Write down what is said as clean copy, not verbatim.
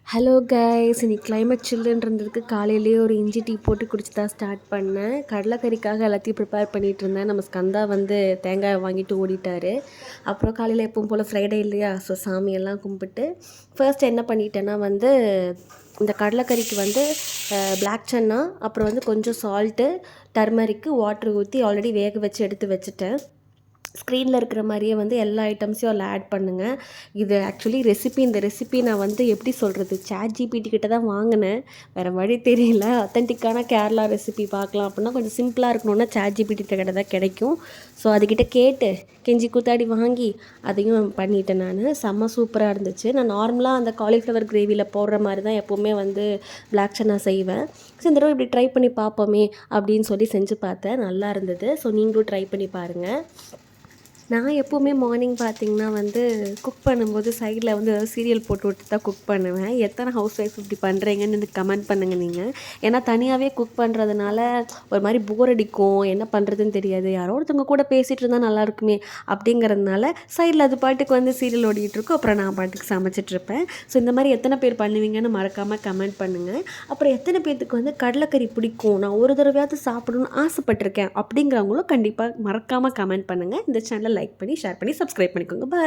Hello guys, இன்னைக்கு climate சில்லுன்னு இருந்ததுக்கு காலையிலேயே ஒரு இஞ்சி டீ போட்டு குடிச்சு தான் ஸ்டார்ட் பண்ணேன். கடலைக்கறிக்காக எல்லாத்தையும் ப்ரிப்பேர் பண்ணிகிட்டு இருந்தேன். நம்ம ஸ்கந்தா வந்து தேங்காய் வாங்கிட்டு ஓடிட்டார். அப்புறம் காலையில் எப்பவும் போல் ஃப்ரைடே இல்லையா, ஸோ சாமியெல்லாம் கும்பிட்டு ஃபர்ஸ்ட் என்ன பண்ணிட்டேன்னா வந்து இந்த கடலைக்கறிக்கு வந்து பிளாக் சன்னா, அப்புறம் வந்து கொஞ்சம் சால்ட்டு, டர்மரிக்கு, வாட்ரு ஊற்றி ஆல்ரெடி வேக வச்சு எடுத்து வச்சுட்டேன். ஸ்க்ரீனில் இருக்கிற மாதிரியே வந்து எல்லா ஐட்டம்ஸையும் அதில் ஆட் பண்ணுங்கள். இது ஆக்சுவலி இந்த ரெசிபி நான் வந்து எப்படி சொல்கிறது, ChatGPT கிட்ட தான் வாங்கினேன். வேறு வழி தெரியல. அத்தன்டிக்கான கேரளா ரெசிபி பார்க்கலாம் அப்படின்னா கொஞ்சம் சிம்பிளாக இருக்கணும்னா ChatGPT கிட்ட தான் கிடைக்கும். ஸோ அதுக்கிட்ட கேட்டு கெஞ்சி கூத்தாடி வாங்கி அதையும் பண்ணிட்டேன். நான் செம்ம சூப்பராக இருந்துச்சு. நான் நார்மலாக அந்த காலிஃப்ளவர் கிரேவியில் போடுற மாதிரி தான் எப்போவுமே வந்து பிளாக் சன்னா செய்வேன். ஸோ இந்த தடவை இப்படி ட்ரை பண்ணி பார்ப்போமே அப்படின்னு சொல்லி செஞ்சு பார்த்தேன். நல்லா இருந்தது. ஸோ நீங்களும் ட்ரை பண்ணி பாருங்கள். நான் எப்போவுமே மார்னிங் பார்த்திங்கன்னா வந்து குக் பண்ணும்போது சைடில் வந்து ஏதாவது சீரியல் போட்டு விட்டு தான் குக் பண்ணுவேன். எத்தனை ஹவுஸ் ஒய்ஃப் இப்படி பண்ணுறீங்கன்னு எனக்கு கமெண்ட் பண்ணுங்கள் நீங்கள். ஏன்னா தனியாகவே குக் பண்ணுறதுனால ஒரு மாதிரி போர் அடிக்கும், என்ன பண்ணுறதுன்னு தெரியாது. யாரோ ஒருத்தவங்க கூட பேசிகிட்டு இருந்தால் நல்லாயிருக்குமே அப்படிங்கிறதுனால சைடில் அது பாட்டுக்கு வந்து சீரியல் ஓடிட்டுருக்கும், அப்புறம் நான் பாட்டுக்கு சமைச்சிட்ருப்பேன். ஸோ இந்த மாதிரி எத்தனை பேர் பண்ணுவீங்கன்னு மறக்காமல் கமெண்ட் பண்ணுங்கள். அப்புறம் எத்தனை பேர்த்துக்கு வந்து கடலைக்கறி பிடிக்கும், நான் ஒரு தடவையாவது சாப்பிடணும்னு ஆசைப்பட்டிருக்கேன் அப்படிங்கிறவங்களும் கண்டிப்பாக மறக்காமல் கமெண்ட் பண்ணுங்கள். இந்த சேனலை லைக் பண்ணி ஷேர் பண்ணி சப்ஸ்கிரைப் பண்ணிக்கோங்க. பாய்.